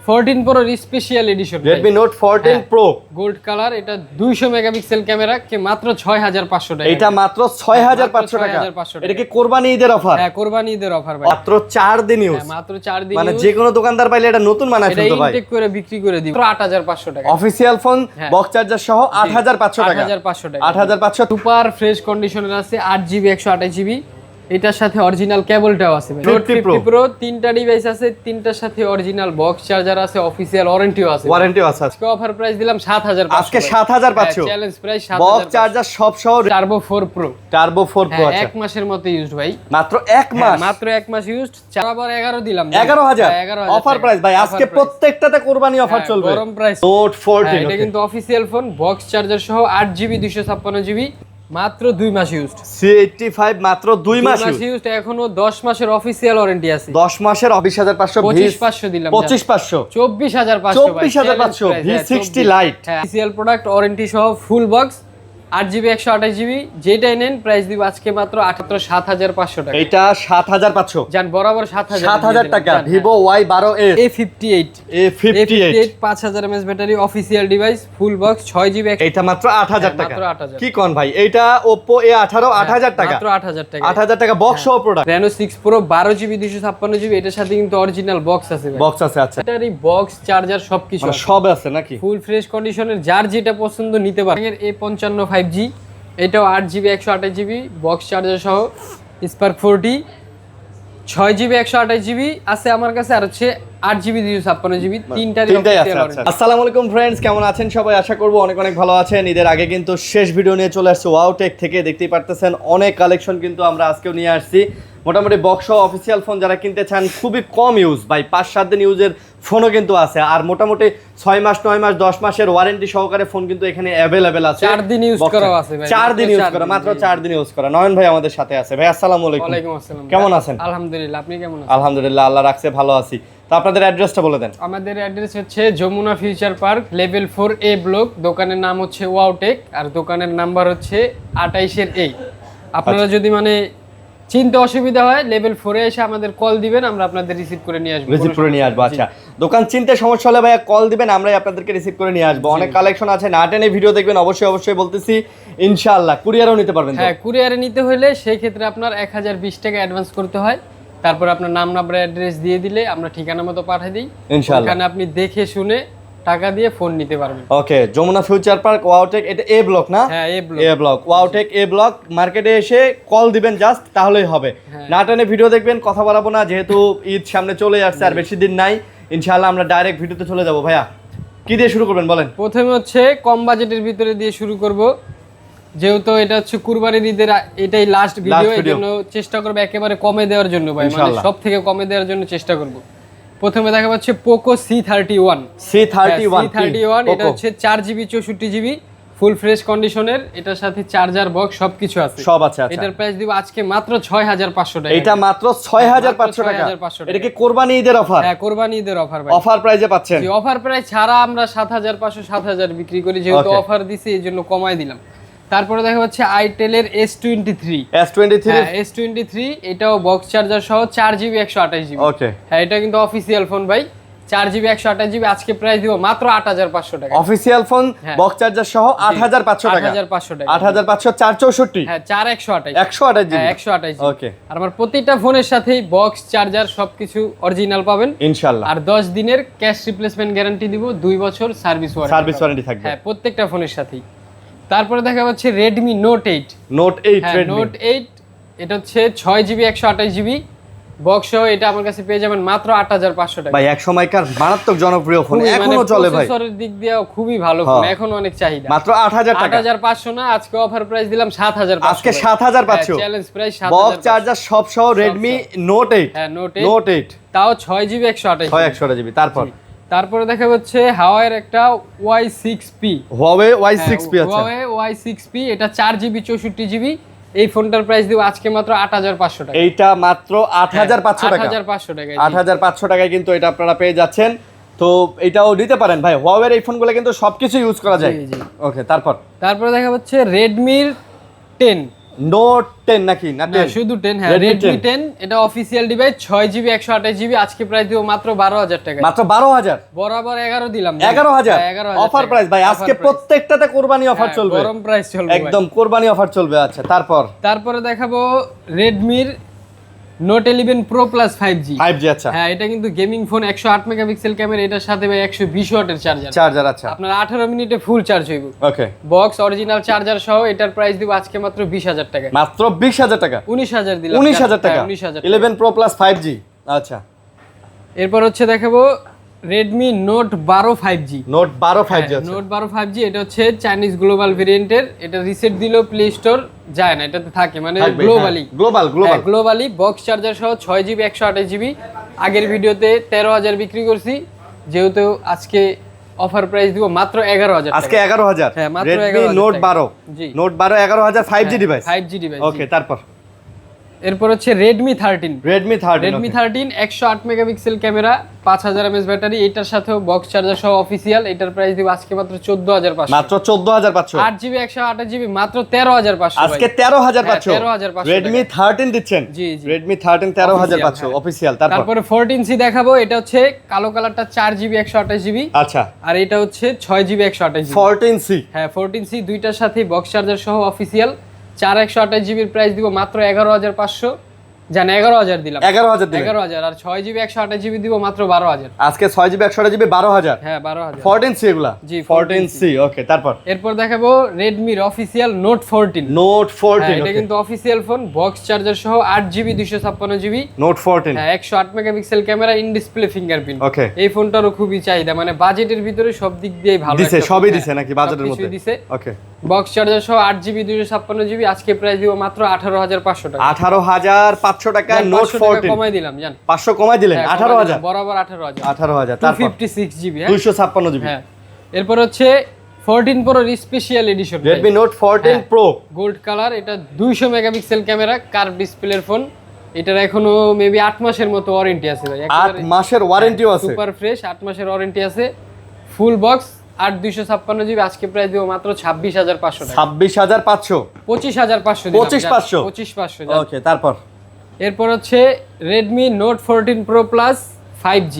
14 Pro special edition Redmi Note 14 Pro gold colour, এটা 200 megapixel camera, কে মাত্র 6500 টাকা। এটা মাত্র 6500 টাকা। 6500 টাকা। এটা কি কোরবানি ঈদের অফার? হ্যাঁ, কোরবানি ঈদের অফার ভাই। মাত্র 4 দিন ইউজ। হ্যাঁ, মাত্র 4 দিন মানে যে কোনো দোকানদার পাইলে এটা নতুন বানায় এটা ফেলতো ভাই। ইনটেক করে বিক্রি করে দিব মাত্র 8500 টাকা। অফিশিয়াল ফোন বক্স চার্জার সহ 8500 টাকা। 8500 টাকা। 8500 সুপার ফ্রেশ কন্ডিশনের আছে, 8GB 128GB। এটার সাথে অরিজিনাল কেবলটাও আছে ভাই। Note 50 Pro তিনটা ডিভাইস আছে, তিনটার সাথে অরিজিনাল বক্স চার্জার আছে, অফিশিয়াল ওয়ারেন্টিও আছে। ওয়ারেন্টিও আছে। আজকে অফার প্রাইস দিলাম 7500। আজকে 7500 চ্যালেঞ্জ প্রাইস 7500। বক্স চার্জার সব সহ Turbo 4 Pro। Turbo 4 Pro আছে। 1 মাসের মতো ইউজড ভাই। মাত্র 1 মাস। মাত্র 1 মাস ইউজড। 11 দিলাম। 11000 অফার প্রাইস ভাই। আজকে প্রত্যেকটাতে কোরবানি অফার চলবে। গরম প্রাইস। Note 14 এটা কিন্তু অফিশিয়াল ফোন, বক্স চার্জার সহ 8GB 256GB, মাত্র 2 মাস ইউজড। C85 মাত্র 2 মাস ইউজড। এখনো 10 মাসের অফিশিয়াল ওয়ারেন্টি আছে। 10 মাসের 25500 25500 দিলাম। 25500 24500 ভাই। 24500 V60 light. Official product, warranty সহ ফুল বক্স, 8GB 128GB, যেটাই নেন প্রাইস দিব আজকে মাত্র 7500 টাকা। এটা 7500 জান বরাবর 7000 টাকা। Vivo Y12s A58 A58 5000 mAh battery, official device, full box, 6GB। এটা মাত্র 8000 টাকা। মাত্র 8000। কি কোন ভাই? এটা Oppo A18 8000 টাকা। মাত্র 8000 টাকা। 8000 টাকা বক্স সহ product. Reno 6 Pro 12GB 256GB, এটার সাথে কিন্তু অরিজিনাল বক্স আছে ভাই। বক্স আছে। আচ্ছা, ব্যাটারি, বক্স, চার্জার সবকিছু মানে আছে। সব আছে নাকি? ফুল ফ্রেশ কন্ডিশনের, যার যেটা পছন্দ নিতে পারেন। এর A55 5G, এটাও 8GB 128GB, বক্স চার্জার সহ, স্পার্ক 4D, 6GB 128GB আছে আমার কাছে, আর হচ্ছে 8GB 256GB, তিনটাই আছে। আচ্ছা, আসসালামু আলাইকুম ফ্রেন্ডস, কেমন আছেন সবাই? আশা করব অনেক অনেক ভালো আছেন। ঈদের আগে কিন্তু শেষ ভিডিও নিয়ে চলে আসছে ওয়াওটেক থেকে। দেখতেই পারতেছেন অনেক কালেকশন কিন্তু আমরা আজকেও নিয়ে আসছি। মোটামুটি বক্স সহ অফিসিয়াল ফোন যারা কিনতে চান, খুবই কম ইউজ ভাই, 5-7 দিন ইউজের ফোনও কিন্তু আছে। আর মোটামুটি 6 মাস 9 মাস 10 মাসের ওয়ারেন্টি সহকারে ফোন কিন্তু এখানে অ্যাভেলেবেল আছে। 4 দিন ইউজ করা আছে ভাই। 4 দিন ইউজ করা, মাত্র 4 দিন ইউজ করা। নয়ন ভাই আমাদের সাথে আছে। ভাই আসসালামু আলাইকুম। ওয়ালাইকুম আসসালাম। কেমন আছেন? আলহামদুলিল্লাহ, আপনি কেমন আছেন? আলহামদুলিল্লাহ, আল্লাহ রাখছে, ভালো আছি। তো আপনাদের অ্যাড্রেসটা বলে দেন। আমাদের অ্যাড্রেস হচ্ছে Jamuna future park, level 4A block. দোকানের নাম হচ্ছে ওয়াওটেক, আর দোকানের নাম্বার হচ্ছে 28 A। আপনারা যদি মানে চিনতে অসুবিধা হয়, লেভেল 4 এ এসে আমাদের কল দিবেন, আমরা আপনাদের রিসিভ করে নিয়ে আসবো। আচ্ছা, দোকান চিনতে সমস্যা হলে ভাইয়া কল দিবেন, আমরাই আপনাদেরকে রিসিভ করে নিয়ে আসবো। অনেক কালেকশন আছে, না টেনে ভিডিও দেখবেন অবশ্যই বলতেছি। ইনশাআল্লাহ কুরিয়ারও নিতে পারবেন। হ্যাঁ, কুরিয়ারে নিতে হলে সেই ক্ষেত্রে আপনার 1020 টাকা অ্যাডভান্স করতে হয়। তারপর আপনার নাম, নাম্বার, অ্যাড্রেস দিয়ে দিলে আমরা ঠিকানা মতো পাঠিয়ে দিই। ইনশাআল্লাহ ওখানে আপনি দেখে শুনে টাকা দিয়ে ফোন নিতে পারবেন। ওকে, যমুনা ফিউচার পার্ক ওয়াওটেক, এটা এ ব্লক না? হ্যাঁ, এ ব্লক ওয়াওটেক এ ব্লক। মার্কেটে এসে কল দিবেন জাস্ট, তাহলেই হবে। না টেনে ভিডিও দেখবেন, কথা বলাবো না, যেহেতু ঈদ সামনে চলে আসছে আর বেশি দিন নাই। ইনশাআল্লাহ আমরা ডাইরেক্ট ভিডিওতে চলে যাব। ভাইয়া কি দিয়ে শুরু করবেন বলেন? প্রথমে হচ্ছে কম বাজেটের ভিতরে দিয়ে শুরু করব, যেহেতু এটা হচ্ছে কুরবানির ঈদের এটাই লাস্ট ভিডিও, এর জন্য চেষ্টা করব একেবারে কমে দেওয়ার জন্য ভাই, মানে সব থেকে কমে দেওয়ার জন্য চেষ্টা করব। প্রথমে দেখা যাচ্ছে পোকো C31। এটা হচ্ছে 4GB 64GB, ফুল ফ্রেশ কন্ডিশনের, এটার সাথে চার্জার বক্স সবকিছু আছে, সব আছে। আচ্ছা, এটার প্রাইস দিব আজকে মাত্র 6500 টাকা। এটা মাত্র 6500 টাকা। এটা কি কোরবানি ঈদের অফার? হ্যাঁ, কোরবানি ঈদের অফার ভাই। অফার প্রাইসে পাচ্ছেন। জি, অফার প্রাইস ছাড়া আমরা 7500 7000 বিক্রি করি, যেহেতু অফার দিছি এই জন্য কমাই দিলাম। তারপরে দেখা হচ্ছে আইটেল এর S23, এটাও বক্স চার্জার সহ 4GB 128GB। ওকে, হ্যাঁ, এটা কিন্তু অফিশিয়াল ফোন ভাই, 4GB 128GB, আজকে প্রাইস দিব মাত্র 8500 টাকা। অফিশিয়াল ফোন বক্স চার্জার সহ 8500 টাকা। 8500 টাকা। 8500 464। হ্যাঁ, 4128। 128GB। হ্যাঁ, 128GB। ওকে, আর আমার প্রতিটা ফোনের সাথেই বক্স চার্জার সবকিছু অরিজিনাল পাবেন ইনশাআল্লাহ। আর 10 দিনের ক্যাশ রিপ্লেসমেন্ট গ্যারান্টি দিব, 2 বছর সার্ভিস ওয়ারেন্টি থাকবে। হ্যাঁ, প্রত্যেকটা ফোনের সাথেই। তারপরে দেখা যাচ্ছে Redmi Note 8। Note 8 Note 8, এটা হচ্ছে 6GB 128GB, বক্স সহ। এটা আমার কাছে পেয়ে যাবেন মাত্র 8500 টাকা। ভাই এক সময়কার মারাত্মক জনপ্রিয় ফোন, এখনো চলে ভাই। প্রসেসরের দিক দিয়েও খুবই ভালো ফোন, এখন অনেক চাহিদা। মাত্র 8000 টাকা। 8500 না, আজকে অফার প্রাইস দিলাম 7500। আজকে 7500 চ্যালেঞ্জ প্রাইস 7000। বক্স চার্জার সব সহ Redmi Note 8। হ্যাঁ, Note 8 তাও 6GB 128GB। তারপরে দেখা যাচ্ছে Huawei এর একটা Y6P। Huawei Y6P আছে। Huawei Y6P, এটা 4GB 64GB। এই ফোনটার প্রাইস দিব আজকে মাত্র 8500 টাকা। এইটা মাত্র 8500 টাকা। 8500 টাকা। 8500 টাকায় কিন্তু এটা আপনারা পেয়ে যাচ্ছেন। তো এটাও নিতে পারেন ভাই। Huawei এর এই ফোনগুলো কিন্তু সবকিছু ইউজ করা যায়। ওকে, তারপরে দেখা যাচ্ছে Redmi 10। নোট 10 নাকি না 10 শুধু 10 হ্যাঁ Redmi 10 এটা অফিশিয়াল ডিভাইস 6GB 128GB আজকে প্রাইস দিব মাত্র 12000 টাকা মাত্র 12000 বরাবর 11 দিলাম 11000 অফার প্রাইস ভাই আজকে প্রত্যেকটাতে কুরবানি অফার চলবে গরম প্রাইস চলবে একদম কুরবানি অফার চলবে আচ্ছা তারপরে দেখাবো Redmi Note 11 Pro Plus 5G আচ্ছা হ্যাঁ এটা কিন্তু গেমিং ফোন 108 মেগাপিক্সেল ক্যামেরা এটার সাথে ভাই 120 ওয়াটের চার্জার আচ্ছা আপনার 18 মিনিটে ফুল চার্জ হইব ওকে বক্স অরিজিনাল চার্জার সহ এটার প্রাইস দিব আজকে মাত্র 20000 টাকা মাত্র 20000 টাকা 19000 দিলাম 19000 টাকা 11 Pro Plus 5G আচ্ছা এরপর হচ্ছে দেখাবো Redmi Note 12 5G Note 12 5G আছে Note 12 5G এটা হচ্ছে চাইনিজ গ্লোবাল ভেরিয়েন্টের এটা রিসেট দিলেও প্লে স্টোর যায় না এটাতে থাকে মানে গ্লোবালি বক্স চার্জার সহ 6GB 128GB আগের ভিডিওতে 13000 বিক্রি করছি যেহেতু আজকে অফার প্রাইস দিব মাত্র 11000 আজকে 11000 হ্যাঁ মাত্র 11000 Note 12 জি Note 12 11000 5G ডিভাইস ডিভাইস ওকে তারপর এরপর হচ্ছে Redmi 13 108 megapixel camera 5000 mAh battery এটার সাথেও বক্স চার্জার সহ অফিশিয়াল এটার প্রাইস দিব আজকে মাত্র 14500 মাত্র 14500 8GB 128GB মাত্র 13500 আজকে 13500 13500 Redmi 13 দিচ্ছেন জি Redmi 13 13500 অফিশিয়াল তারপরে 14C দেখাবো এটা হচ্ছে কালো কালারটা 4GB 128GB আচ্ছা আর এটা হচ্ছে 6GB 128GB 14C হ্যাঁ 14C দুইটার সাথে বক্স চার্জার সহ অফিশিয়াল 128GB এর প্রাইস দিব মাত্র 11500 জান 11000 দিলাম 11000 আর 6GB 128GB দিব মাত্র 12000 আজকে 6GB 128GB 12000 হ্যাঁ 12000 14C এগুলা জি 14C ওকে তারপর এরপর দেখাবো Redmi অফিশিয়াল Note 14 এটা কিন্তু অফিশিয়াল ফোন বক্স চার্জার সহ 8GB 256GB Note 14 হ্যাঁ 108 megapixel camera in display fingerprint ওকে এই ফোনটারও খুবই চাহিদা মানে বাজেটের ভিতরে সব দিক দিয়ে ভালো দিছে সবই দিছে নাকি বাজেটের মধ্যে দিছে ওকে বক্স চার্জার সহ 8GB 256GB আজকে প্রাইস দিব মাত্র 18500 টাকা 18500 টাকা Note 14 কমাই দিলাম জান 500 কমাই দিলেন 18000 বরাবর 18000 তারপর 256GB 256GB হ্যাঁ এরপর হচ্ছে 14 Pro special edition Redmi Note 14 Pro gold colour এটা 200 মেগাপিক্সেল ক্যামেরা কার্ভ ডিসপ্লের ফোন এটার এখনো মেবি 8 মাসের মতো ওয়ারেন্টি আছে ভাই 8 মাসের ওয়ারেন্টিও আছে সুপার ফ্রেশ 8 মাসের ওয়ারেন্টি আছে ফুল বক্স 8256GB আজকে প্রাইস দিব মাত্র 26500 টাকা 26500 25500 25500 ওকে তারপর এরপর হচ্ছে Redmi Note 14 Pro Plus 5G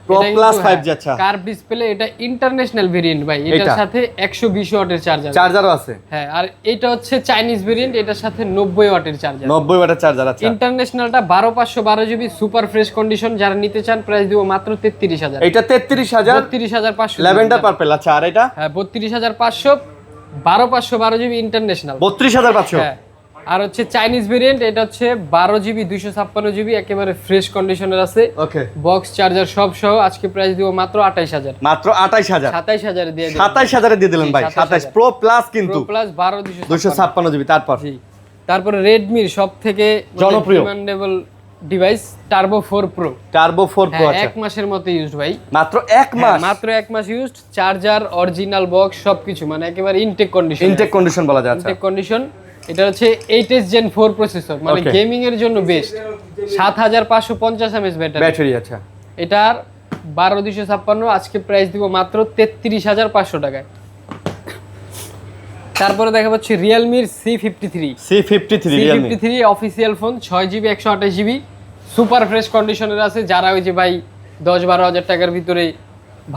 Pro Plus 5G আচ্ছা কার্ভ ডিসপ্লে এটা ইন্টারন্যাশনাল ভেরিয়েন্ট ভাই এটার সাথে 120 ওয়াটের চার্জারও আছে হ্যাঁ আর এটা হচ্ছে চাইনিজ ভেরিয়েন্ট এটার সাথে 90 ওয়াটের চার্জার 90 ওয়াটের চার্জার আচ্ছা ইন্টারন্যাশনালটা 12512GB সুপার ফ্রেশ কন্ডিশন যারা নিতে চান প্রাইস দিব মাত্র 33000 এটা 33000 32500 ল্যাভেন্ডার পার্পল আচ্ছা আর এটা হ্যাঁ 32500 12512GB ইন্টারন্যাশনাল 32500 হ্যাঁ আর হচ্ছে চাইনিজ ভেরিয়েন্ট এটা হচ্ছে 12GB 256GB একেবারে ফ্রেশ কন্ডিশনের আছে ওকে বক্স চার্জার সব সহ আজকে প্রাইস দিব মাত্র 28000 মাত্র 28000 27000 এ দিয়ে দিলাম 27000 এ দিয়ে দিলেন ভাই 27 Pro Plus কিন্তু Pro Plus 256GB তারপর তারপরে Redmi এর সবথেকে জনপ্রিয় ডিমান্ডেবল ডিভাইস Turbo 4 Pro আচ্ছা এক মাসের মতো ইউজড ভাই মাত্র এক মাস মাত্র এক মাস ইউজড চার্জার অরিজিনাল বক্স সবকিছু মানে একেবারে ইনটেক কন্ডিশন বলা যায় আচ্ছা ইনটেক কন্ডিশন এটা হচ্ছে 8s Gen 4 প্রসেসর মানে গেমিং এর জন্য বেস্ট 7550 mAh ব্যাটারি আচ্ছা এটার 12256 আজকে প্রাইস দিব মাত্র 33500 টাকায় তারপরে দেখা পাচ্ছি Realme C53 official phone 6GB 128GB super fresh কন্ডিশনের আছে যারা ওই যে ভাই 10-12 টাকার ভিতরে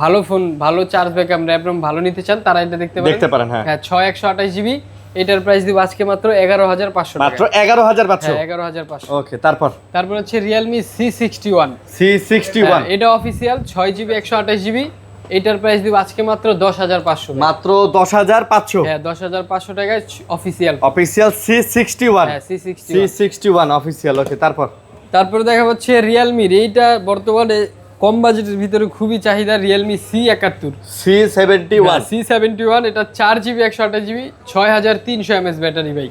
ভালো ফোন ভালো চার্জ ব্যাকআপ র‍্যাম ভালো নিতে চান তারা এটা দেখতে পারেন হ্যাঁ 6128GB এটার প্রাইস দিব আজকে মাত্র 11500 টাকা মাত্র 11500 11500 ওকে তারপর হচ্ছে Realme C61 এটা অফিশিয়াল 6GB 128GB এটার প্রাইস দিব আজকে মাত্র 10500 মাত্র 10500 হ্যাঁ 10500 টাকায় অফিশিয়াল C61 হ্যাঁ C61 অফিশিয়াল ওকে তারপর দেখা হচ্ছে Realme এইটা বর্তমানে কম বাজেটের ভিতরে খুবই চাহিদা Realme C71 এটা 4GB 128GB 6300 mAh ব্যাটারি ভাই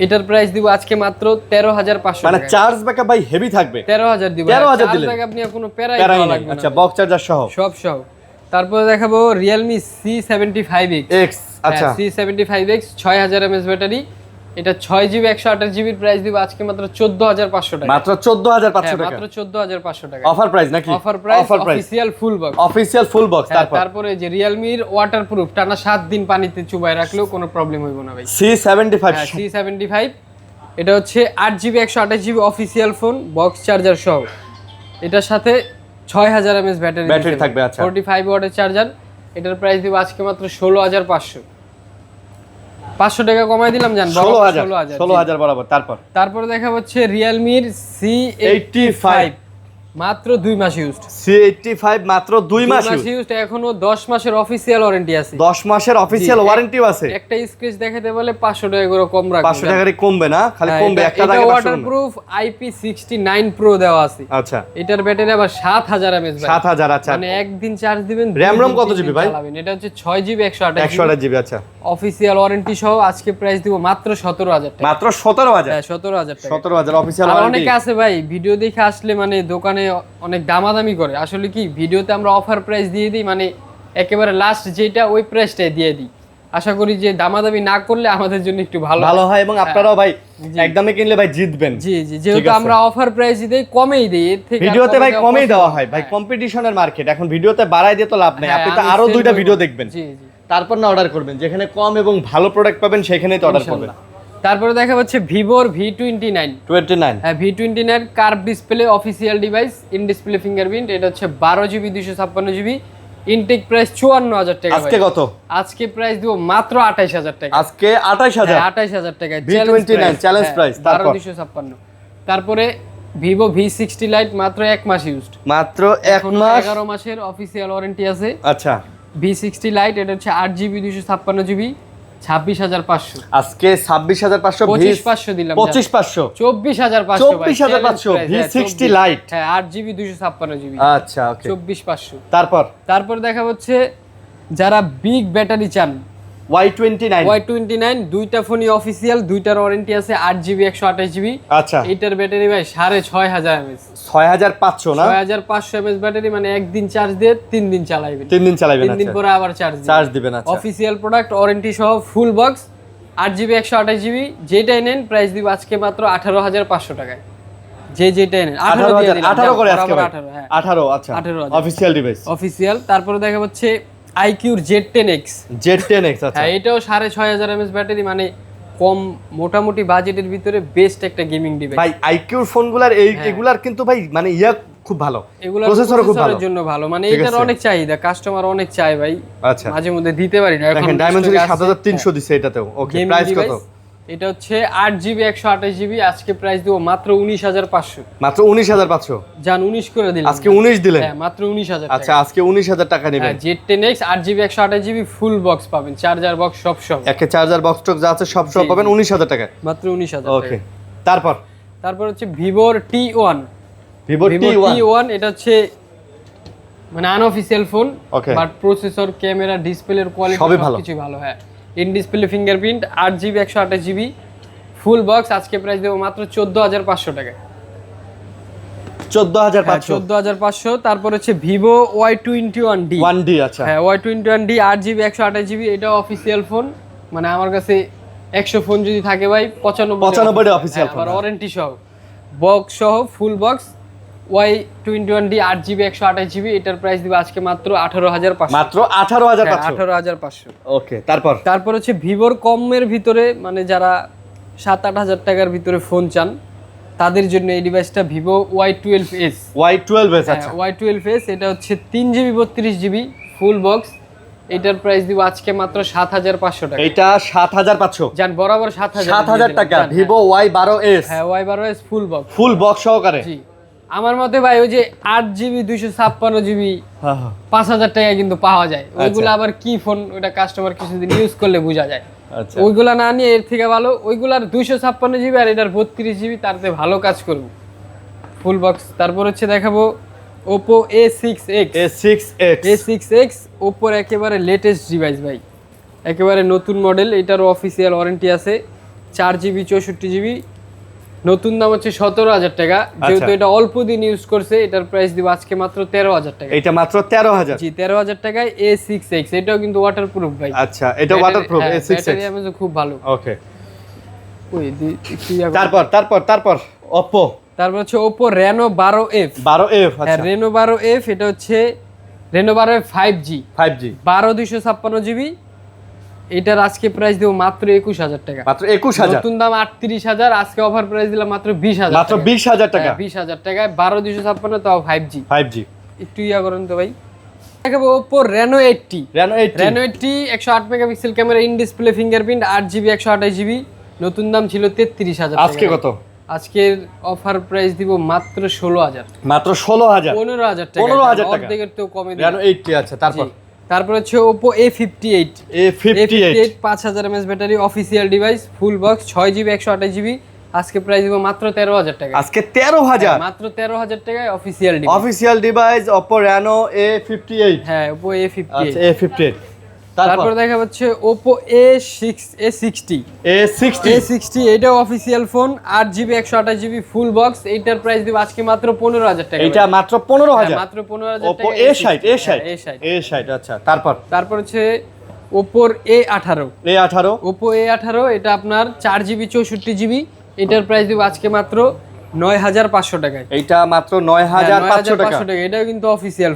এটার প্রাইস দিব আজকে মাত্র 13500 মানে চার্জ ব্যাকআপ ভাই হেভি থাকবে 13000 দিব 13000 দিলে ব্যাকআপ নিয়ে কোনো প্যারাই লাগবে না আচ্ছা বক্স চার্জার সহ সব সহ তারপরে দেখাবো Realme C75X আচ্ছা C75X 6000 mAh ব্যাটারি এটা 6GB 128GB প্রাইস দিব আজকে মাত্র 14500 টাকা। মাত্র 14500 টাকা, মাত্র 14500 টাকা অফার প্রাইস নাকি? Offer price, official full box, official full box. তারপরে যে রিয়েলমির ওয়াটারপ্রুফ, টানা 7 দিন পানিতে চুবাই রাখলেও কোনো প্রবলেম হইব না ভাই। C75 C75 এটা হচ্ছে 8GB 128GB official phone, box charger সহ। এটার সাথে 6000 mAh ব্যাটারি থাকবে। আচ্ছা 45 ওয়াটের চার্জার। এটার প্রাইস দিব আজকে মাত্র 16500, 500 টাকা কমাই দিলাম জান, 16000 বরাবর। তারপরে দেখা হচ্ছে রিয়েলমির C85 মাত্র 2 মাস ইউজড। C85 মাত্র 2 মাস ইউজড, এখনো 10 মাসের অফিশিয়াল ওয়ারেন্টি আছে। 10 মাসের অফিশিয়াল ওয়ারেন্টিও আছে। একটা স্ক্র্যাচ দেখাতে বলে 500 টাকা করে কম রাখবে, 500 টাকা কমবে না, খালি কমবে একটা টাকা। ওয়াটারপ্রুফ IP69 প্রো দেওয়া আছে। আচ্ছা এটার ব্যাটারি আবার 7000 mAh ভাই। 7000 আচ্ছা, মানে একদিন চার্জ দিবেন। র‍্যাম রম কত জিবি ভাই? এটা হচ্ছে 6GB 128GB 128GB। আচ্ছা অফিশিয়াল ওয়ারেন্টি সহ আজকে প্রাইস দিব মাত্র 17000 টাকা। মাত্র 17000? হ্যাঁ 17000 টাকা। 17000 অফিশিয়াল আর ওয়ারেন্টি। অনেকে আছে ভাই ভিডিও দেখে আসলে মানে দোকানে অনেক দামাদামি করে, আসলে কি ভিডিওতে আমরা অফার প্রাইস দিয়ে দিই, মানে একেবারে লাস্ট যেটা ওই প্রাইসটাই দিয়ে দিই। আশা করি যে দামাদামি না করলে আমাদের জন্য একটু ভালো হয় এবং আপনারাও ভাই একদমে কিনলে ভাই জিতবেন। জি যেহেতু আমরা অফার প্রাইস দেই, কমেই দেই, এর থেকে ভিডিওতে ভাই কমেই দেওয়া হয় ভাই, কম্পিটিশনের মার্কেট, এখন ভিডিওতে বাড়াই দিয়ে তো লাভ নাই। আপনি তো আরো 2টা ভিডিও দেখবেন, তারপর না অর্ডার করবেন, যেখানে কম এবং ভালো প্রোডাক্ট পাবেন সেখানেই তো অর্ডার করবেন। তারপরে দেখা হচ্ছে ভিভোর V29। হ্যাঁ V29 curve display official device, in display fingerprint. এটা হচ্ছে 12GB 256GB, ইনটেক প্রাইস 54000 টাকা। আজকে কত? আজকে প্রাইস দিব মাত্র 28000 টাকা। আজকে 28000? 28000 টাকা V29 চ্যালেঞ্জ প্রাইস। তারপর 12256। তারপরে ভিভো V60 লাইট মাত্র 1 মাস ইউজড, মাত্র 1 মাস, 11 মাসের অফিশিয়াল ওয়ারেন্টি আছে। আচ্ছা V60 লাইট এটা হচ্ছে 8GB 256GB 26500। আজকে 26500, 25500 দিলাম, 25500, 24500 V60 লাইট। হ্যাঁ 8GB 256GB। আচ্ছা ওকে 24500। তারপর দেখা হচ্ছে যারা বিগ ব্যাটারি চান, Y29 দুইটা ফোনই অফিশিয়াল, দুইটার ওয়ারেন্টি আছে, 8GB 128GB। আচ্ছা এটার ব্যাটারি ভাই 6500 mAh, 6500 না, 6500 mAh ব্যাটারি, মানে একদিন চার্জ দিয়ে 3 দিন চালাবেন। 3 দিন চালাবেন, 3 দিন পরে আবার চার্জ দিবেন। আচ্ছা অফিশিয়াল প্রোডাক্ট, ওয়ারেন্টি সহ, ফুল বক্স, 8GB 128GB। যেটাই নেন প্রাইস দিব আজকে মাত্র 18500 টাকায়। যেটাই নেন 18 করে আজকে ভাই। 18 আচ্ছা 18000 অফিশিয়াল ডিভাইস অফিশিয়াল। তারপরে দেখা হচ্ছে আইকিউর Z10X। আচ্ছা হ্যাঁ এটাও 6500 mAh ব্যাটারি, মানে কম মোটামুটি বাজেটের ভিতরে বেস্ট একটা গেমিং ডিভাইস ভাই। আইকিউর ফোনগুলার এগুলার কিন্তু ভাই মানে খুব ভালো, এগুলো প্রসেসরও খুব ভালো, জন্য ভালো, মানে এটার অনেক চাহিদা, কাস্টমার অনেক চায় ভাই। আচ্ছা মাঝে মধ্যে দিতে পারি না। এখন ডায়মন্ডসিটি 7300 দিছে এটাতেও। ওকে প্রাইস কত? এটা হচ্ছে 8GB 128GB, আজকে প্রাইস দেব মাত্র 19500। মাত্র 19500 জান 19 করে দিলাম। আজকে 19 দিলেন? হ্যাঁ মাত্র 19000 টাকা। আচ্ছা আজকে 19000 টাকা নেবেন। Z10X 8GB 128GB full box পাবেন, চার্জার বক্স সব একে চার্জার বক্স টক যা আছে সব পাবেন 19000 টাকা, মাত্র 19000 টাকা। ওকে তারপর হচ্ছে ভিভোর T1। এটা হচ্ছে মানে unofficial phone, but processor, camera, ডিসপ্লের কোয়ালিটি সবকিছু ভালো। হ্যাঁ in display fingerprint, 8GB 128GB full box, আজকে প্রাইস দেব মাত্র 14500 টাকা। 14500। তারপর হচ্ছে ভিভো Y21D। আচ্ছা হ্যাঁ Y21D 8GB 128GB, এটা অফিশিয়াল ফোন, মানে আমার কাছে 100 ফোন যদি থাকে ভাই 95 অফিশিয়াল ফোন, ওয়ারেন্টি সহ, বক্স সহ, full box. Y21D 8GB 128GB, এটার প্রাইস দিব আজকে মাত্র 18500। মাত্র 18500? 18500। ওকে তারপর হচ্ছে ভিভোর কমের ভিতরে, মানে যারা 7-8000 টাকার ভিতরে ফোন চান তাদের জন্য এই ডিভাইসটা ভিভো Y12s। আচ্ছা Y12s এটা হচ্ছে 3GB 32GB ফুল বক্স, এটার প্রাইস দিব আজকে মাত্র 7500 টাকা। এটা 7500 জান বরাবর 7000 টাকা। Vivo Y12s। হ্যাঁ Y12s ফুল বক্স সহকারে। জি আমার মতে ভাই ওই যে 8GB 256GB 5000 টাকা কিন্তু পাওয়া যায়, ওইগুলো আবার কি ফোন, ওটা কাস্টমার কিছুদিন ইউজ করলে বোঝা যায়। আচ্ছা ওইগুলা না নিয়ে এর থেকে ভালো ওইগুলার 256GB আর এটার 32GB, তারতে ভালো কাজ করব ফুল বক্স। তারপর হচ্ছে দেখাবো Oppo A6X। Oppo একেবারে লেটেস্ট ডিভাইস ভাই, একেবারে নতুন মডেল, এটারও অফিসিয়াল ওয়ারেন্টি আছে, 4GB 64GB। নতুন দাম হচ্ছে 17000 টাকা, যেহেতু এটা অল্প দিন ইউজ করছে, এটার প্রাইস দিব আজকে মাত্র 13000 টাকা। এটা মাত্র 13000? জি 13000 টাকায় A6X। এটাও কিন্তু ওয়াটারপ্রুফ ভাই। আচ্ছা এটা ওয়াটারপ্রুফ A6X, ব্যাটারি খুব ভালো। ওকে ওই তারপর Oppo তারপর হচ্ছে Oppo Reno 12F 12F হ্যাঁ Reno 12F এটা হচ্ছে Reno 12F 5G 12256GB এটার আজকে প্রাইস দেব মাত্র 21000 টাকা মাত্র 21000 নতুন দাম 38000 আজকে অফার প্রাইস দিলাম মাত্র 20000 মাত্র 20000 টাকা 20000 টাকায় 12256 তাও 5G একটু করেন তো ভাই দেখাবো Oppo Reno 80 Reno 80 108 megapixel camera in display fingerprint 8GB 128GB নতুন দাম ছিল 33000 টাকা আজকে কত আজকের অফার প্রাইস দিব মাত্র 16000 মাত্র 16000 15000 টাকা 15000 টাকা অর্ধেকের তো কমে দিই Reno 80 আচ্ছা তারপর হচ্ছে Oppo A58 5000 mAh battery official device full box 6GB 128GB আজকে প্রাইস দিব মাত্র 13000 টাকা আজকে 13000 মাত্র 13000 টাকায় official device Oppo Reno A58 হ্যাঁ Oppo A58 আচ্ছা A58 তারপর দেখা হচ্ছে Oppo A60 এটাও official phone 8GB 128GB full box এটার প্রাইস দিব আজকে মাত্র 15000 টাকা এটা মাত্র 15000 মাত্র 15000 Oppo A60 আচ্ছা তারপর হচ্ছে Oppo A18 Oppo A18 এটা আপনার 4GB 64GB এটার প্রাইস দিব আজকে মাত্র 9500 টাকায় এইটা মাত্র 9500 টাকা এটাও কিন্তু অফিশিয়াল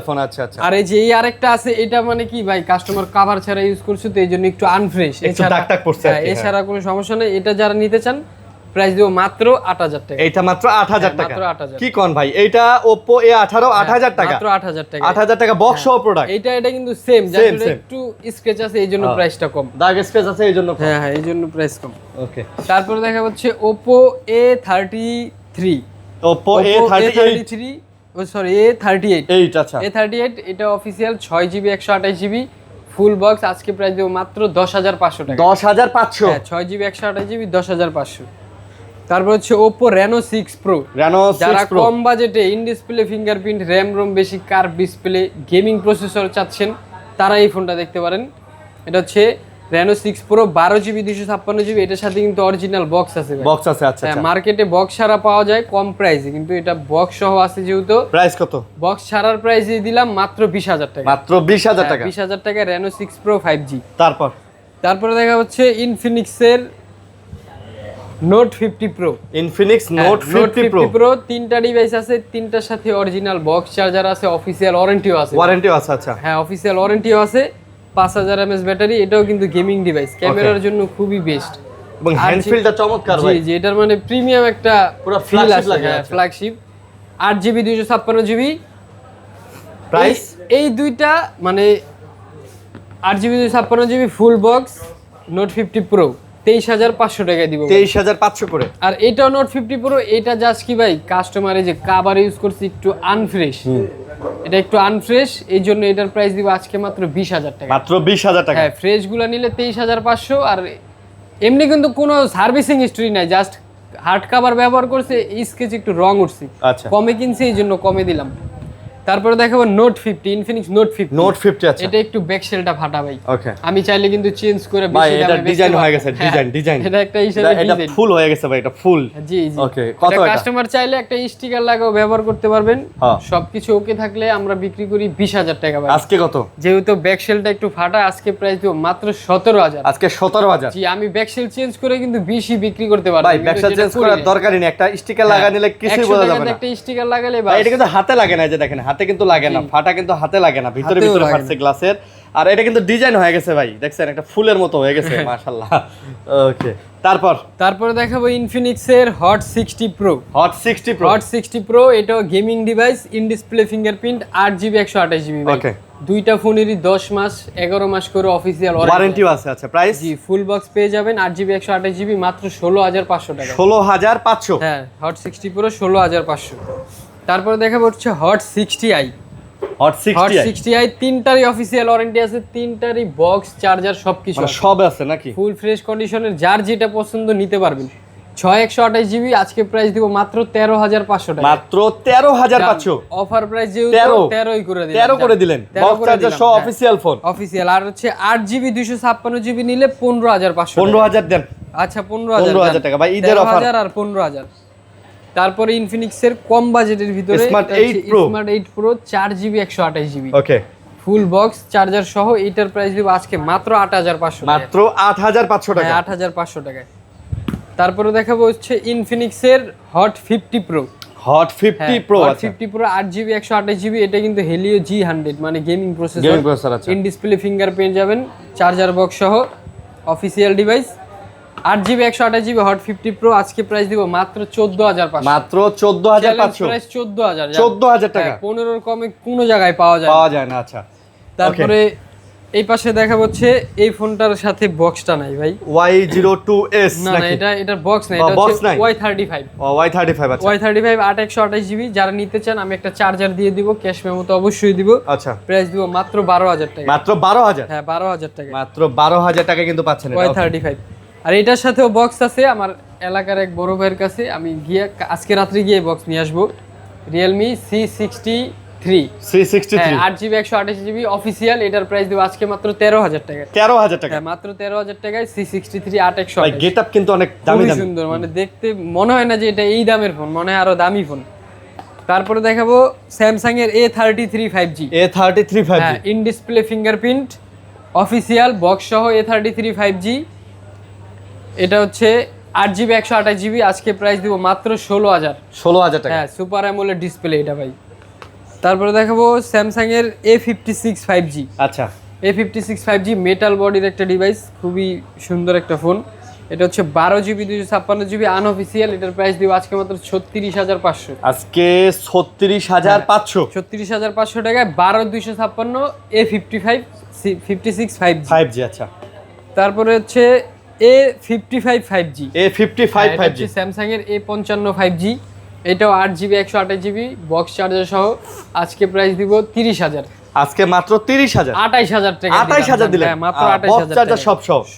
ফোন আচ্ছা আর এই যে এই আরেকটা আছে এটা মানে কি ভাই কাস্টমার কভার ছাড়া ইউজ করছে তো এইজন্য একটু আনফ্রেশ দাগ পড়ছে এছাড়া কোনো সমস্যা নেই এটা যারা নিতে চান প্রাইস দিব মাত্র 8000 টাকা এইটা মাত্র 8000 টাকা মাত্র 8000 কি কোন ভাই এইটা Oppo A18 8000 টাকা মাত্র 8000 টাকা 8000 টাকা বক্স সহ প্রোডাক্ট এটা কিন্তু সেম জাস্ট একটু স্ক্র্যাচ আছে এইজন্য প্রাইসটা কম দাগ স্ক্র্যাচ আছে এইজন্য কম হ্যাঁ এইজন্য প্রাইস কম ওকে তারপর দেখা হচ্ছে Oppo A33 Oppo A38 sorry A38 আচ্ছা A38 এটা official 6GB 128GB full box আজকে প্রাইস দেব মাত্র 10500 টাকা 10500 হ্যাঁ 6GB 128GB 10500 তারপর হচ্ছে Oppo Reno 6 Pro যারা কম বাজেটে in display fingerprint RAM ROM বেশি কার্ভ ডিসপ্লে গেমিং প্রসেসর চাচ্ছেন তারা এই ফোনটা দেখতে পারেন এটা হচ্ছে Reno 6 Pro 12GB 256GB এটার সাথে কিন্তু অরিজিনাল বক্স আছে বক্স আছে আচ্ছা মার্কেটে বক্স ছাড়া পাওয়া যায় কম প্রাইসে কিন্তু এটা বক্স সহ আছে যেহেতু প্রাইস কত বক্স ছাড়ার প্রাইসে দিলাম মাত্র 20000 টাকা মাত্র 20000 টাকা 20000 টাকা Reno 6 Pro 5G তারপরে দেখা হচ্ছে Infinix এর Note 50 Pro Infinix Note 50 Pro তিনটা ডিভাইস আছে তিনটার সাথে অরিজিনাল বক্স চার্জার আছে অফিশিয়াল ওয়ারেন্টিও আছে আচ্ছা হ্যাঁ অফিশিয়াল ওয়ারেন্টিও আছে 5000 mAh ব্যাটারি এটাও কিন্তু গেমিং ডিভাইস ক্যামেরার জন্য খুবই বেস্ট এবং হ্যান্ডফিলটা চমৎকার ভাই জি এটার মানে প্রিমিয়াম একটা পুরো ফ্ল্যাগশিপ লাগে ফ্ল্যাগশিপ 8GB 256GB প্রাইস এই দুইটা মানে 8GB 256GB full box Note 50 Pro 23500 টাকায় দিব 23500 করে আর এটাও Note 50 Pro এটা জাস্ট কি ভাই কাস্টমারে যে কভার ইউজ করছে একটু আনফ্রেশ এটা একটু আনফ্রেশ এই জন্য এটার প্রাইস দিব আজকে মাত্র 20000 টাকা মাত্র 20000 টাকা হ্যাঁ ফ্রেশ গুলো নিলে 23500 আর এমনি কিন্তু কোনো সার্ভিসিং হিস্টরি নাই জাস্ট হার্ড কভার ব্যবহার করছে স্কেচ একটু রং উঠছে আচ্ছা কমে কিনছে এই জন্য কমে দিলাম তারপরে দেখাবো Note 50 Infinix Note 50 আচ্ছা এটা একটু ব্যাকসেলটা ফাটা ভাই ওকে আমি চাইলে কিন্তু চেঞ্জ করে ভাই এটা ডিজাইন হয়ে গেছে ডিজাইন এটা একটা হিসেবে এটা ফুল হয়ে গেছে ভাই এটা ফুল জি ওকে কত এটা কাস্টমার চাইলে একটা স্টিকার লাগাও ব্যবহার করতে পারবেন সবকিছু ওকে থাকলে আমরা বিক্রি করি 20000 টাকা ভাই আজকে কত যেহেতু ব্যাকসেলটা একটু ফাটা আজকে প্রাইস দিব মাত্র 17000 আজকে 17000 জি আমি ব্যাকসেল চেঞ্জ করে কিন্তু 20ই বিক্রি করতে পারবো ভাই ব্যাকসেল চেঞ্জ করার দরকারই নেই একটা স্টিকার লাগা নিলে কিছুই বোঝা যাবে না একটা স্টিকার লাগালে ভাই এটা কিন্তু হাতে লাগে না যে দেখেন হাতে কিন্তু লাগে না ফাটা কিন্তু হাতে লাগে না ভিতরে ফাটছে গ্লাসের আর এটা কিন্তু ডিজাইন হয়ে গেছে ভাই দেখছেন একটা ফুলের মতো হয়ে গেছে মাশাআল্লাহ ওকে তারপরে দেখাবো Infinix এর Hot 60 Pro এটাও gaming device in display fingerprint 8GB 128GB ওকে দুইটা ফোনেরই 10 মাস 11 মাস করে অফিশিয়াল ওয়ারেন্টিও আছে আচ্ছা প্রাইস জি ফুল বক্স পেয়ে যাবেন 8GB 128GB মাত্র 16500 টাকা 16500 হ্যাঁ Hot 60 Pro 16500 তারপরে দেখাবো হচ্ছে Hot 60i তিনটারই অফিশিয়াল ওয়ারেন্টি আছে তিনটারই বক্স চার্জার সবকিছু সব আছে নাকি ফুল ফ্রেশ কন্ডিশনের যার যেটা পছন্দ নিতে পারবেন 6128GB আজকে প্রাইস দিব মাত্র 13500 টাকা মাত্র 13500 অফার প্রাইস যেহেতু 13 করে দিলেন বক্স চার্জার সহ অফিশিয়াল ফোন অফিশিয়াল আর হচ্ছে 8GB 256GB নিলে 15500 15000 দেন আচ্ছা 15000 টাকা ভাই ঈদের অফার আর 15000 তারপরে ইনফিনিক্স এর কম বাজেটের ভিতরে স্মার্ট 8 Pro 4GB 128GB ওকে ফুল বক্স চার্জার সহ এটার প্রাইস দিব আজকে মাত্র 8500 মাত্র 8500 টাকা 8500 টাকায় তারপরে দেখাবো হচ্ছে ইনফিনিক্সের Hot 50 Pro. Hot 50 Pro Hot আছে 50 প্রো 8GB 128GB, এটা কিন্তু হেলিও G100 মানে গেমিং গেমিং প্রসেসর। প্রসেসর আছে। ইন ডিসপ্লে ফিঙ্গারপ্রিন্ট যাবেন, চার্জার বক্স সহ, official device. 8GB 128GB hot 50 pro আজকে প্রাইস দিব মাত্র 14500। মাত্র 14500, প্রাইস 14000। 14000 টাকা। 15 কমে কোনো জায়গায় পাওয়া যায় না। আচ্ছা, তারপরে এই পাশে দেখা হচ্ছে এই ফোনটার সাথে বক্সটা নাই ভাই, Y02s না না, এটার বক্স নাই, এটা হচ্ছে Y35। Y35 আছে। Y35 8/128GB। যারা নিতে চান আমি একটা চার্জার দিয়ে দিব, ক্যাশ মেমো তো অবশ্যই দিব। আচ্ছা, প্রাইস দিব মাত্র 12000 টাকা। মাত্র 12000? হ্যাঁ 12000 টাকা, মাত্র 12000 টাকা কিন্তু পাচ্ছেন এটা। Y35। আর এটার সাথেও বক্স আছে আমার এলাকার এক বড় ভাইয়ের কাছে, আমি গিয়ে আজকে রাত্রে গিয়ে বক্স নিয়ে আসবো। Realme C63 হ্যাঁ 8GB 128GB অফিসিয়াল, এটার প্রাইস দিব আজকে মাত্র 13000 টাকা। 13000 টাকা? হ্যাঁ মাত্র 13000 টাকায় C63 ভাই 8/128। গেটআপ কিন্তু অনেক দামি খুবই দামি, সুন্দর, মানে দেখতে মনে হয় না যে এটা এই দামের ফোন, মনে হয় আরো দামি ফোন। তারপরে দেখাবো স্যামসাং এর A33 5G। A33 5G হ্যাঁ in display fingerprint official box সহ A33 5G। এটা হচ্ছে 8GB 128GB আজকে প্রাইস দিব মাত্র 16000 টাকা। হ্যাঁ সুপার অ্যামোলেড ডিসপ্লে এটা ভাই। তারপরে দেখাবো স্যামসাং এর A56 5G। আচ্ছা, A56 5G মেটাল বডির একটা ডিভাইস, খুবই সুন্দর একটা ফোন। এটা হচ্ছে 12GB 256GB আনঅফিসিয়াল, এটার প্রাইস দিব আজকে মাত্র 36500। আজকে 36500, 36500 টাকায় 12256 A55 56 5G। আচ্ছা। তারপরে হচ্ছে A55 5G। A55 5G Samsung এর A55 5G, এটাও 8GB 128GB বক্স চার্জার সহ আজকে প্রাইস দিব 30000। আজকে মাত্র 30000, 28000 টাকা। 28000 দিলেন? হ্যাঁ মাত্র বক্স 28000 চার্জার টাকা।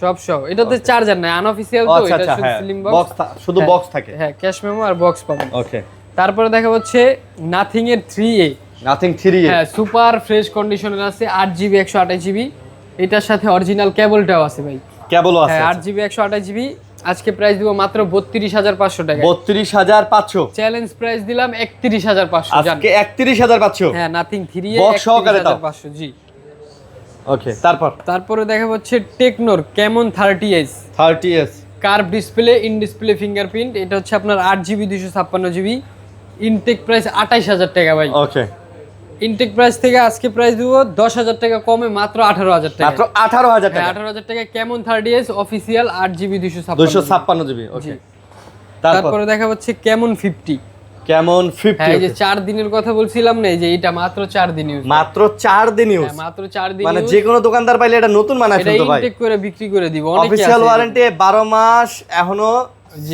সব সহ। এটাতে চার্জার নাই, আনঅফিসিয়াল তো, আচ্ছা এটা আচ্ছা, শুধু হ্যাঁ স্লিম বক্স বক্স, শুধু বক্স থাকে। হ্যাঁ ক্যাশ মেমো আর বক্স পাবেন। ওকে, তারপরে দেখা হচ্ছে নাথিং এর 3A। নাথিং 3A হ্যাঁ সুপার ফ্রেশ কন্ডিশনের আছে, 8GB 128GB, এটার সাথে অরিজিনাল কেবলটাও আছে ভাই। কেবলও আছে? হ্যাঁ 8GB 128GB আজকে প্রাইস দিব মাত্র 32500 টাকা। 32500 চ্যালেঞ্জ প্রাইস দিলাম 31500। আজকে 31500। হ্যাঁ নাথিং 3A বক্স সহকারে দাও। 31500 জি। ওকে, তারপরে দেখা হচ্ছে টেকনোর Camon 30s curve display in display fingerprint, এটা হচ্ছে আপনার 8GB 256GB, ইনটেক প্রাইস 28000 টাকা ভাই। ওকে, ইনটেক প্রাইস থেকে আজকে প্রাইস দিব 10000 টাকা কমে মাত্র 18000 টাকা। মাত্র 18000 টাকা। 18000 টাকা Camon 30s official 8GB 256GB। ওকে, তারপরে দেখা হচ্ছে ক্যামন 50। কেমন 50? হ্যাঁ এই যে 4 দিনের কথা বলছিলাম না, এই যে এটা মাত্র 4 দিন ইউজ, মাত্র 4 দিন ইউজ। হ্যাঁ মাত্র 4 দিন মানে যে কোনো দোকানদার পাইলে এটা নতুন বানায় ফেলতো ভাই। এটা ইনটেক করে বিক্রি করে দিব। অনেকে অফিশিয়াল ওয়ারেন্টি 12 মাস, এখনো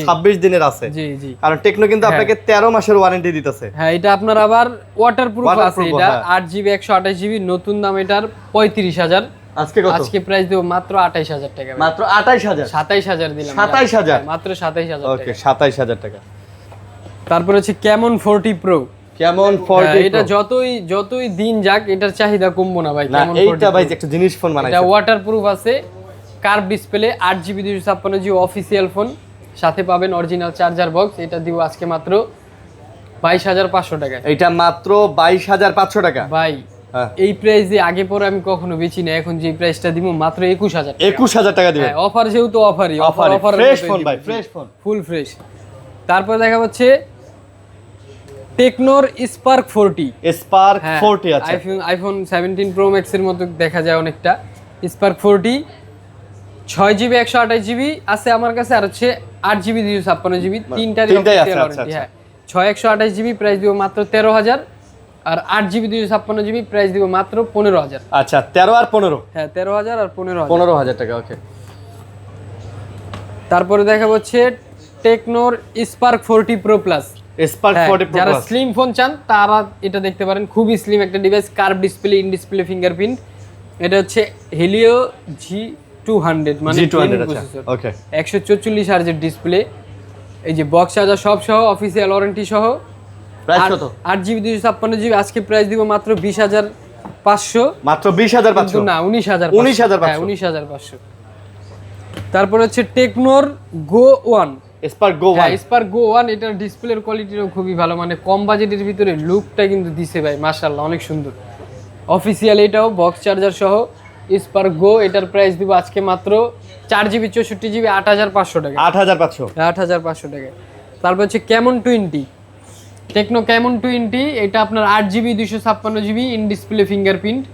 26 দিনের আছে। জি জি, কারণ টেকনো কিন্তু আপনাকে 13 মাসের ওয়ারেন্টি দিতেছে। হ্যাঁ এটা আপনার আবার ওয়াটারপ্রুফ আছে, এটা 8GB 128GB, নতুন দাম এটার 35000। আজকে কত? আজকে প্রাইস দেব মাত্র 28000 টাকা। মাত্র 28000? 27000 দিলাম। 27000? মাত্র 27000 টাকা। ওকে, 27000 টাকা। তারপর হচ্ছে ক্যামন 40 প্রো। কেমন 40 এটা যতই দিন যাক এটার চাহিদা কমবো না ভাই। না ক্যামন এইটা ভাই একটা জিনিস ফোন বানাইছে। এটা ওয়াটারপ্রুফ আছে, curve display, 8GB 256GB official phone, সাথে পাবেন অরিজিনাল চার্জার বক্স। এটা দিব আজকে মাত্র 22500 টাকা। এটা মাত্র 22500 টাকা ভাই। এই প্রাইস দিয়ে আগে পরে আমি কখনো বেচি না, এখন যে প্রাইসটা দিব মাত্র 21000 টাকা। 21000 টাকা দিবেন? অফার যেহেতু অফারই, অফার ফ্রেশ ফোন ভাই, ফ্রেশ ফোন, ফুল ফ্রেশ। তারপর দেখা হচ্ছে টেকনোর স্পার্ক 40। স্পার্ক 40 আছে, আইফোন 17 প্রো ম্যাক্স এর মতো দেখা যায় অনেকটা। স্পার্ক 40 6GB 128GB আছে আমার কাছে, আর হচ্ছে 8GB 256GB, তিনটারই অফিশিয়াল ওয়ারেন্টি। হ্যাঁ 6 128GB প্রাইস দিব মাত্র 13000, আর 8GB 256GB প্রাইস দিব মাত্র 15000। আচ্ছা 13 আর 15? হ্যাঁ 13000 আর 15000 টাকা। ওকে, তারপরে দেখা হচ্ছে টেকনোর Spark 40 Pro Plus. Spark 40 Pro যারা স্লিম ফোন চান তারা এটা দেখতে পারেন, খুবই স্লিম একটা device, curve display, in display fingerprint. এটা হচ্ছে হেলিও G200 মানে প্রসেসর। ওকে, 144 হার্জের ডিসপ্লে, এই যে বক্স চার্জার সব সহ, অফিসিয়াল ওয়ারেন্টি সহ। প্রাইস কত? 8GB 256GB আজকে প্রাইস দিব মাত্র 20500। মাত্র 20500 না 19500। 19500। তারপর হচ্ছে টেকনোর গো 1। স্পার্ক গো 1। স্পার্ক গো 1 এটার ডিসপ্লের কোয়ালিটিও খুবই ভালো, মানে কম বাজেটের ভিতরে লুকটা কিন্তু দিছে ভাই মাশাআল্লাহ, অনেক সুন্দর। অফিসিয়াল এটাও বক্স চার্জার সহ, স্পার্ক গো, এটার প্রাইস দিব আজকে মাত্র 4GB 64GB 8500 টাকা। 8500 8500 টাকা। তারপর হচ্ছে ক্যামন 20, টেকনো ক্যামন 20, এটা আপনার 8GB 256GB in display fingerprint,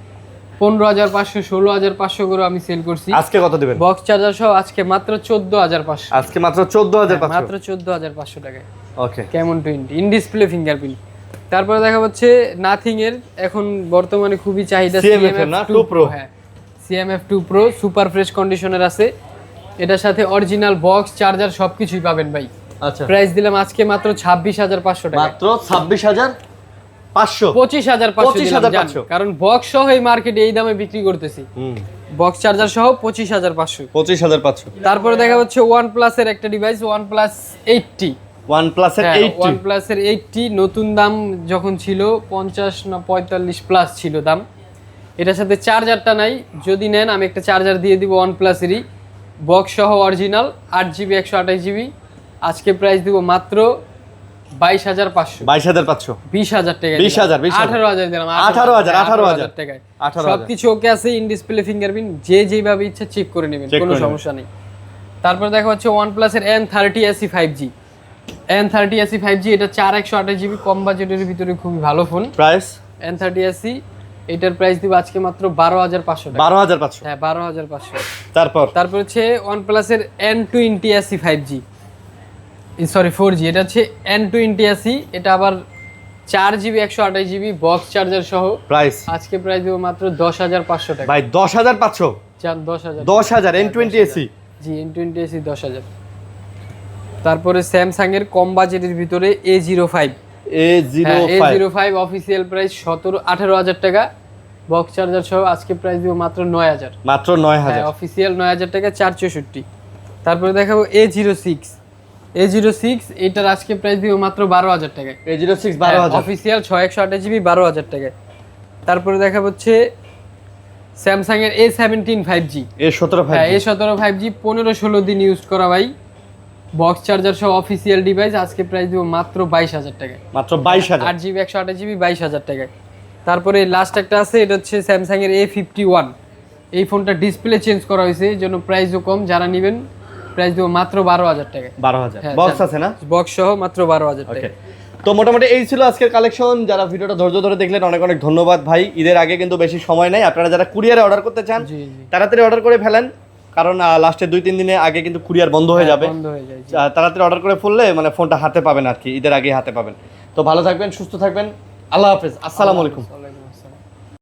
15500 16500 করে আমি সেল করছি। আজকে কত দিবেন? বক্স চার্জার সহ আজকে মাত্র 14500। আজকে মাত্র 14500, মাত্র 14500 টাকায় okay. Camon 20 in display fingerprint. তারপরে দেখা হচ্ছে নাথিং এর এখন বর্তমানে খুবই চাহিদা CMF2 Pro। হ্যাঁ, CMF2 Pro সুপার ফ্রেশ কন্ডিশনের আছে। এটার সাথে অরিজিনাল বক্স চার্জার সবকিছুই পাবেন ভাই। আচ্ছা, প্রাইস দিলাম আজকে মাত্র 26500 টাকা। মাত্র 26500, 25500 দিলাম জান, কারণ বক্স সহ এই মার্কেটে এই দামে বিক্রি করতেছি। বক্স চার্জার সহ 25500। 25500। তারপরে দেখা হচ্ছে OnePlus এর একটা ডিভাইস, OnePlus 80। OnePlus এর 80, OnePlus এর 80 নতুন দাম যখন ছিল 50 না 45 প্লাস ছিল দাম। এটার সাথে চার্জারটা নাই, যদি নেন আমি একটা চার্জার দিয়ে দিব OnePlus এরই, বক্স সহ অরিজিনাল 8GB 128GB। আজকে প্রাইস দিব মাত্র 22500। 22500, 20000 টাকা, 20000, 18000 দিলাম, 18000 টাকায় 18000। সবকিছু ওকে আছে, ইন ডিসপ্লে ফিঙ্গারপ্রিন্ট, যে যেভাবে ইচ্ছা চেক করে নেবেন, কোনো সমস্যা নেই। তারপর দেখা হচ্ছে OnePlus এর N30 SE 5G। N30 SE 5G এটা 4128GB, কম বাজেটের ভিতরে খুবই ভালো ফোন। প্রাইস N30 SE, এটার প্রাইস দিব আজকে মাত্র 12500 টাকা। 12500, হ্যাঁ 12500। তারপর হচ্ছে OnePlus এর N20 SE 5G, sorry 4G, এটা হচ্ছে N20 SE, এটা আবার 4GB 128GB বক্স চার্জার সহ। প্রাইস আজকে প্রাইস দিব মাত্র 10500 টাকা। ভাই 10500, জান 10000, 10000 N20 SE। জি N20 SE 10000। তারপরে স্যামসাং এর কম বাজেটের ভিতরে A05, A05 অফিসিয়াল প্রাইস 18000 টাকা, বক্স চার্জার সহ আজকে প্রাইস দিব মাত্র 9000। মাত্র 9000, অফিসিয়াল 9000 টাকা, 464। তারপরে দেখাবো A06, এটার আজকে প্রাইস দিব মাত্র 12000 টাকা। A06 12000, অফিসিয়াল 6128GB 12000 টাকা। তারপরে দেখা হচ্ছে স্যামসাং এর A17 5G, A17 5G, A17 5G 15-16 দিন ইউজ করা ভাই, বক্স চার্জার সহ অফিসিয়াল ডিভাইস, আজকে প্রাইস দিব মাত্র 22000 টাকা। মাত্র 22000, 8GB 128GB 22000 টাকায়। তারপরে লাস্ট একটা আছে, এটা হচ্ছে স্যামসাং এর A51। এই ফোনটা ডিসপ্লে চেঞ্জ করা হয়েছে, এই জন্য প্রাইসও কম, যারা নেবেন প্রাইস দেবো মাত্র 12000 টাকা। 12000 বক্স আছে না? বক্স সহ মাত্র 12000 টাকা। তো মোটামুটি এই ছিল আজকের কালেকশন। যারা ভিডিওটা ধৈর্য ধরে দেখলেন অনেক অনেক ধন্যবাদ ভাই। ঈদের আগে কিন্তু বেশি সময় নাই, আপনারা যারা কুরিয়ারে অর্ডার করতে চান তাড়াতাড়ি অর্ডার করে ফেলেন, কারণ লাস্টে 2-3 দিনে আগে কিন্তু কুরিয়ার বন্ধ হয়ে যাবে। তাড়াতাড়ি অর্ডার করে ফেললে মানে ফোনটা হাতে পাবেন আর কি, ঈদের আগে হাতে পাবেন। তো ভালো থাকবেন, সুস্থ থাকবেন, আল্লাহ হাফেজ, আসসালামু আলাইকুম।